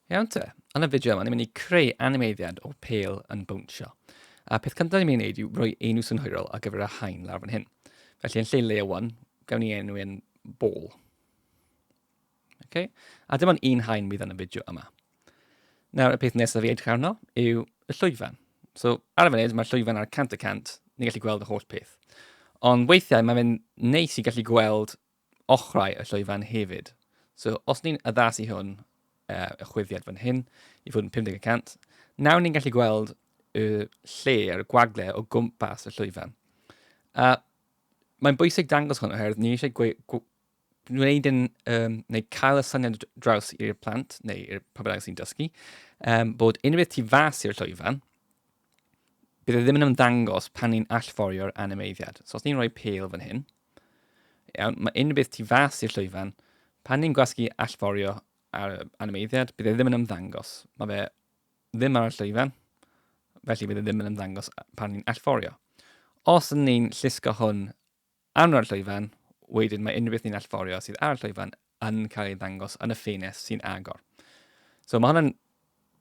Iawn te, yn y fideo yma, ni'n mynd i creu animeiddiad o pêl yn bownsio. A peth cyntaf ni'n mynd i wneud yw rhoi enw synhwyrol ar gyfer y haen lawr fan hyn. Felly yn lle layer 1, gawn ni enw yn ball. Okay? A dim ond un haen bydd yn y fideo yma. Nawr, y peth nesaf i edrych arno yw y llwyfan. So, ar y funud, mae'r llwyfan ar cant y cant, ni'n gallu gweld y holl peth. Ond weithiau, mae fe'n neis i gallu gweld ochrau y llwyfan hefyd. So, os ni'n addasu hwn, y chwyddiad fan hyn, i fod yn 50%, nawr ni'n gallu gweld y lle a'r gwagle o gwmpas y llwyfan. Mae'n bwysig dangos hwn oherwydd ni eisiau gwneud neu cael y syniad draws i'r plant, neu i'r pobl sy'n dysgu, bod unrhyw beth tu fas i'r llwyfan, bydd e ddim yn ymddangos pan ni'n allforio'r animeiddiad. So os ni'n rhoi pêl fan hyn, mae unrhyw beth tu fas i'r llwyfan, pan ni'n gwasgu allforio ar animeiddiad, bydd e ddim yn ymddangos. Mae fe ddim ar y llwyfan, felly bydd e ddim yn ymddangos pan ni'n allforio. Os ni'n llusgo hwn arno'r llwyfan, wedyn mae unrhyw beth ni'n allforio sydd ar y llwyfan yn cael ei ddangos yn y ffenest sy'n agor. So mae hwnna'n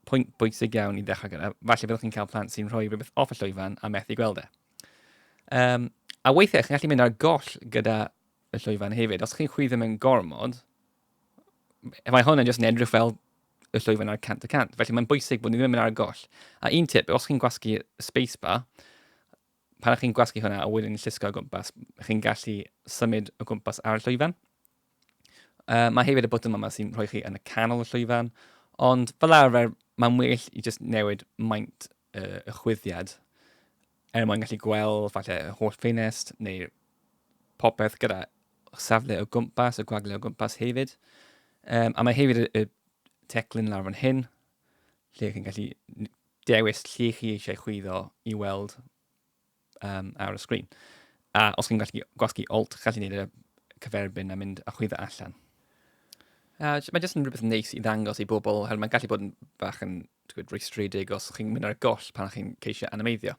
pwynt bwysig iawn i ddechrau gyda. Falle byddwch chi'n cael plant sy'n rhoi rhywbeth off y llwyfan a methu gweld e. A weithiau, chi'n gallu mynd ar goll gyda y llwyfan hefyd. Os chi'n chwyddo mewn gormod, mae hwn yn jyst yn edrych fel y llwyfan ar cant y cant. Felly mae'n bwysig bod ni ddim yn mynd ar y goll. A un tip, os chi'n gwasgu spacebar, pan chi'n gwasgu hwnna a wedyn llusgo o gwmpas, chi'n gallu symud o gwmpas ar y llwyfan. Mae hefyd y bwtwm yma sy'n rhoi chi yn y canol y llwyfan, ond fel arfer, mae'n well i just newid maint y chwyddiad mwyn gallu gweld falle y holl ffenest neu popeth gyda safle o gwmpas, y gwagle o gwmpas hefyd. A mae hefyd y teclyn lawr fan hyn, lle chi'n gallu dewis lle chi eisiau chwyddo i weld ar y sgrin. A os chi'n gallu gwasgu alt, chi'n gallu gwneud y cyferbyn a mynd a chwyddo allan. Mae jyst yn rhywbeth neis i ddangos i bobl, oherwydd mae'n gallu bod yn bach yn rwystredig os chi'n mynd ar y goll pan chi'n ceisio animeiddio.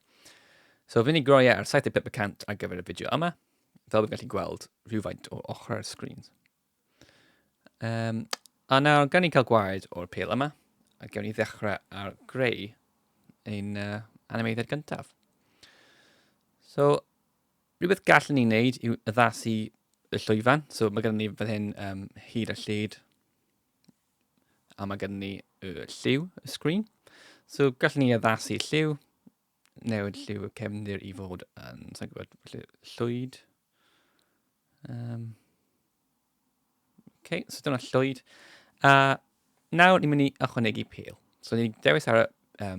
So fi'n ei groi ar 75% ar gyfer y fideo yma, fel bydd gallu gweld rhywfaint o ochr y sgrins. A nawr, gan ni cael gwared o'r pêl yma, a gawn ni ddechrau ar greu ein animeiddiad gyntaf. So, rhywbeth gallwn ni wneud yw addasu y llwyfan. So, mae gennym ni fan hyn hyd a lled, a mae gennym ni y lliw, y sgrin. So, gallwn ni addasu lliw, newid lliw y cefndir i fod yn, sa'n gwybod, llwyd. Okay, so dyna llwyd. Nawr ni'n mynd i ychwanegu pêl. So ni'n dewis ar y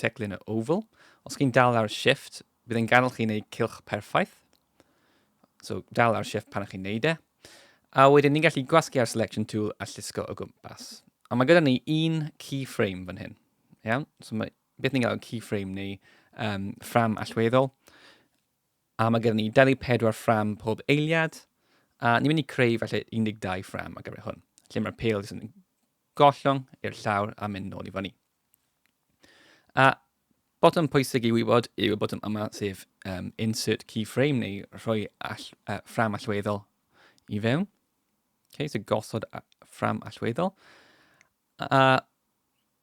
teclyn y oval. Os chi'n dal ar shift, bydd e'n gadael chi wneud cylch perffaith. So dal ar shift pan chi'n neud e. A wedyn ni'n gallu gwasgu ar selection tool a llusgo o gwmpas. A mae gyda ni un keyframe fan hyn. Iawn? So beth ni'n gael keyframe ni ffram allweddol. A mae gyda ni 24 ffram pob eiliad. A ni'n mynd i creu falle 12 ffram ar gyfer hwn. Lle mae'r pêl yn gollwng i'r llawr a mynd nôl i fyny. A bottom pwysig i wybod yw y bottom yma sef insert keyframe neu rhoi ffram allweddol i fewn. Okay, so gosod ffram allweddol.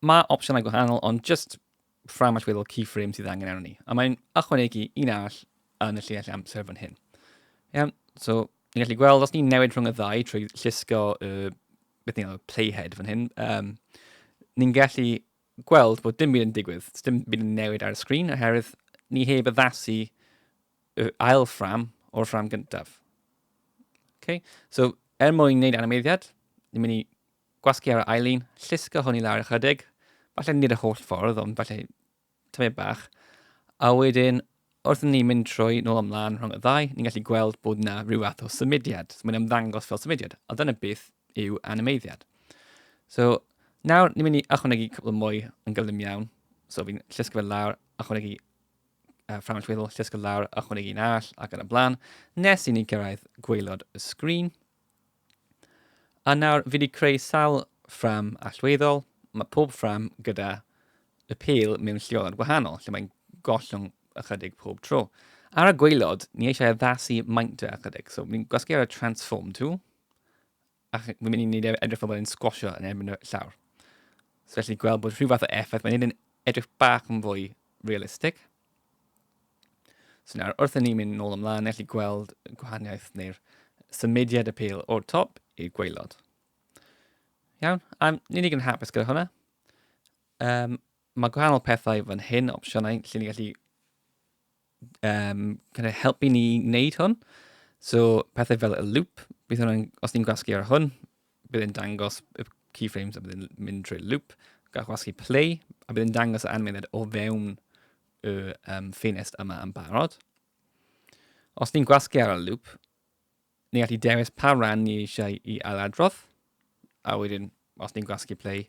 Mae opsiynau gwahanol ond just ffram allweddol keyframe sydd angen arno ni. A mae'n ychwanegu un arall yn y llinell amser fan hyn. So, ni'n gallu gweld, os ni'n newid rhwng y ddau trwy llusgo beth ni'n galw playhead fan hyn, ni'n gallu gweld bod dim byd yn digwydd, dim byd yn newid ar y sgrin, oherwydd ni heb addasu y ail ffram o'r ffram gyntaf. Okay? So, mwyn wneud animeiddiad, ni'n mynd i gwasgu ar y ail un, llusgo hwn i lawr ychydig, falle nid y holl ffordd, ond falle tymed bach, a wedyn, wrth ni'n mynd trwy nôl ymlaen rhwng y ddau, ni'n gallu gweld bod yna rhyw fath o symudiad. So, mae'n ymddangos fel symudiad. A dyna beth yw animeiddiad. So, nawr ni'n mynd i ychwanegu cwbl mwy yn gyflym iawn. So, fi'n llusgo fel lawr, ychwanegu ffram allweddol, llusgo lawr, ychwanegu un arall ac yn y blaen. Nes i ni gyrraedd gwaelod y sgrin. A nawr fi wedi creu sawl ffram allweddol. Mae pob ffram gyda y pêl mewn lleoliad gwahanol, lle mae'n gollwng ychydig pob tro. Ar y gwaelod, ni eisiau addasu maint ychydig. So, ni'n gwasgu ar y transform tool. A fi'n mynd i wneud edrych fel bod yn sgwasio yn erbyn y llawr. So felly gweld bod rhyw fath o effaith, mae'n un edrych bach yn fwy realistig. So nawr, wrth i ni mynd nôl ymlaen, felly gweld gwahaniaeth neu'r symudiad y pêl o'r top i'r gwaelod. Iawn, ni'n unig yn hapus gyda hwnna. Mae gwahanol pethau fan hyn, opsiynau, lle ni gallu helpu ni wneud hwn. So pethau fel y loop, bydd hwnna'n, os ni'n gwasgu ar hwn, bydd e'n dangos y keyframes a bydd e'n mynd trwy'r loop. Gall gwasgu play, a bydd e'n dangos y animeiddiad o fewn y ffenest yma yn barod. Os ni'n gwasgu ar y loop, ni'n gallu dewis pa ran ni eisiau i ailadrodd, a wedyn, os ni'n gwasgu play,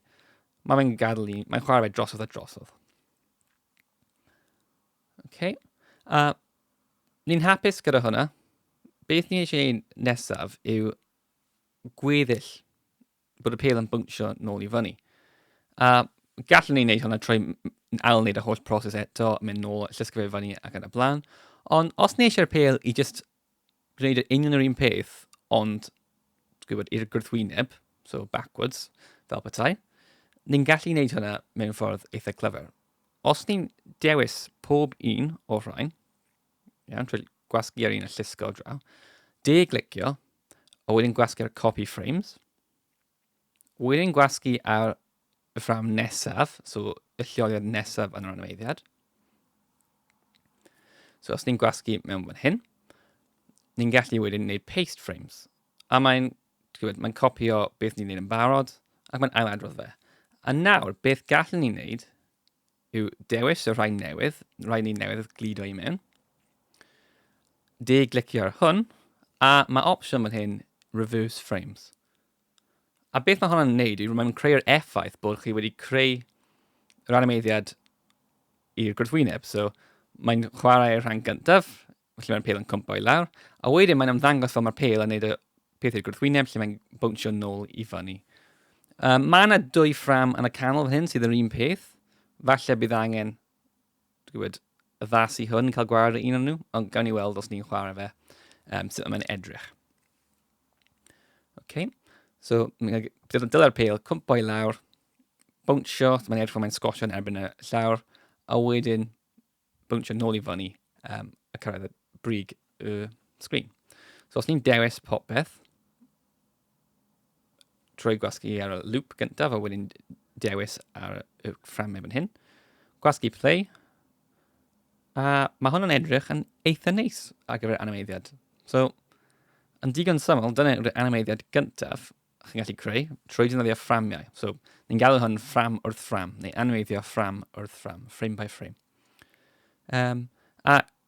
mae'n gadael ni, mae'n chwarae drosodd a drosodd. Okay. Ni'n hapus gyda hwnna. Beth ni eisiau nesaf yw gweddill bod y pêl yn bwnsio nôl i fyny. Gallwn ni wneud hwnna trwy ail wneud y holl proses eto, mynd nôl, llysgrifau fyny ac yn y blaen. Ond os ni eisiau'r pêl i just gwneud union yr un peth, ond i'r gwrthwyneb, so backwards, fel petai, ni'n gallu wneud hwnna mewn ffordd eitha clever. Os ni'n dewis pob un o'r rhain, trwy gwasgu ar un a llusgo draw, glicio, a wedyn gwasgu ar copy frames, wedyn gwasgu ar y ffram nesaf, so y lleoliad nesaf yn yr animeiddiad. So os ni'n gwasgu mewn fan hyn, ni'n gallu wedyn wneud paste frames. A mae'n copio beth ni'n wneud yn barod, ac mae'n ailadrodd fe. A nawr, beth gallwn ni'n wneud yw dewis y rhai newydd glido i mewn, glicio ar hwn, a mae opsiwn fan hyn, reverse frames. A beth mae hwnna'n wneud yw mae'n creu'r effaith bod chi wedi creu yr animeiddiad i'r gwrthwyneb. So mae'n chwarae'r rhan gyntaf, felly mae'r pêl yn cwmpo i lawr, a wedyn mae'n ymddangos fel mae'r pêl yn gwneud y peth i'r gwrthwyneb, lle mae'n bwnsio nôl i fyny. Mae yna 2 ffram yn y canol fan hyn sydd yr un peth. Falle bydd angen addasu hwn, cael gwared un o'n nhw, ond gawn ni weld os ni'n chwarae fe sut mae'n edrych. Okay. So, dyla'r pêl, cwmpo i lawr, bwnsio, mae'n edrych fel mae'n sgosio yn erbyn y llawr, a wedyn bwnsio nôl i fyny a cyrraedd y brig y sgrin. So, os ni'n dewis popeth, trwy gwasgu ar y loop gyntaf, a wedyn dewis ar y ffram efo'n hyn, gwasgu play, a mae hwn yn edrych yn eitha neis ar gyfer animeiddiad. So, yn digon syml, dyna yw'r animeiddiad gyntaf chi'n gallu creu trwy defnyddio fframiau. So, ni'n galw hwn ffram wrth ffram, neu animeiddio ffram wrth ffram, frame by frame.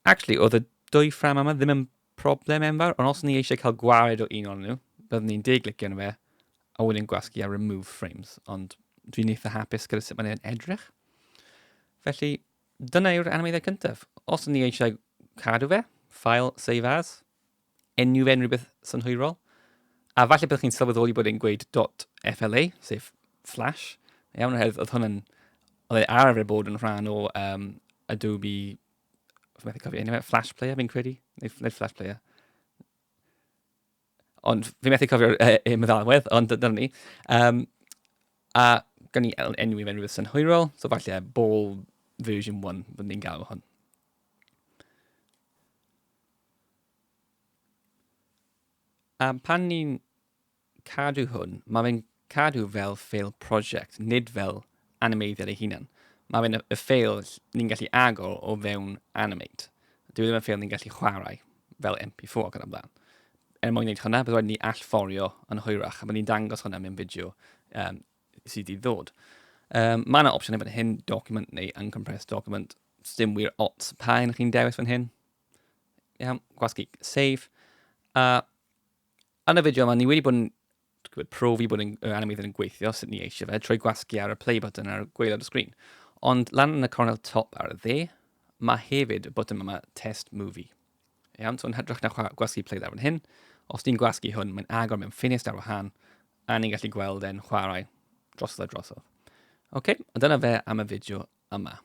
Actually, oedd y 2 ffram yma ddim yn problem enfawr, ond os ni eisiau cael gwared o un o'n nhw, byddwn ni'n glicio yn fe, a wedyn gwasgu ar remove frames, ond dwi'n eitha hapus gyda sut mae'n edrych. Felly, dyna yw'r animeiddiad cyntaf. Os ni eisiau cadw fe, file, save as, enw fe'n rhywbeth synhwyrol, a falle byddwch chi'n sylweddoli bod e'n gweud .fla, sef flash. Iawn, oedd hwn oedd arfer bod yn rhan o Adobe, methu cofio enw fe, Flash Player, fi'n credu, neu Flash Player. Ond fi'n methu cofio'r meddalwedd, ond dyna ni. A gan ni enw fe'n rhywbeth synhwyrol, so falle ball version 1 fydd ni'n galw hwn. Pan ni'n cadw hwn, mae fe'n cadw fel ffeil project, nid fel animeiddiad ei hunan. Mae fe'n y ffeil ni'n gallu agor o fewn Animate. Dwi ddim yn ffeil ni'n gallu chwarae fel MP4 gan ymlaen. Mwyn wneud hwnna, bydd rhaid ni allforio yn hwyrach, a bydd ni'n dangos hwnna mewn fideo sydd i ddod. Mae yna opsiwn efo'n hyn, document neu uncompressed document. Dim wir ots pa un chi'n dewis fan hyn. Gwasgu save. Yn y fideo yma, ni wedi bod yn profi bod yr animeiddiad yn gweithio sut ni eisiau fe, trwy gwasgu ar y play button ar y gwaelod y sgrin. Ond lan yn y cornel top ar y dde, mae hefyd y button yma test movie. So yn hydrach na gwasgu play ar fan hyn, os ni'n gwasgu hwn, mae'n agor mewn ffenest ar wahân, a ni'n gallu gweld e'n chwarae drosodd a drosodd. A dyna fe am y fideo yma.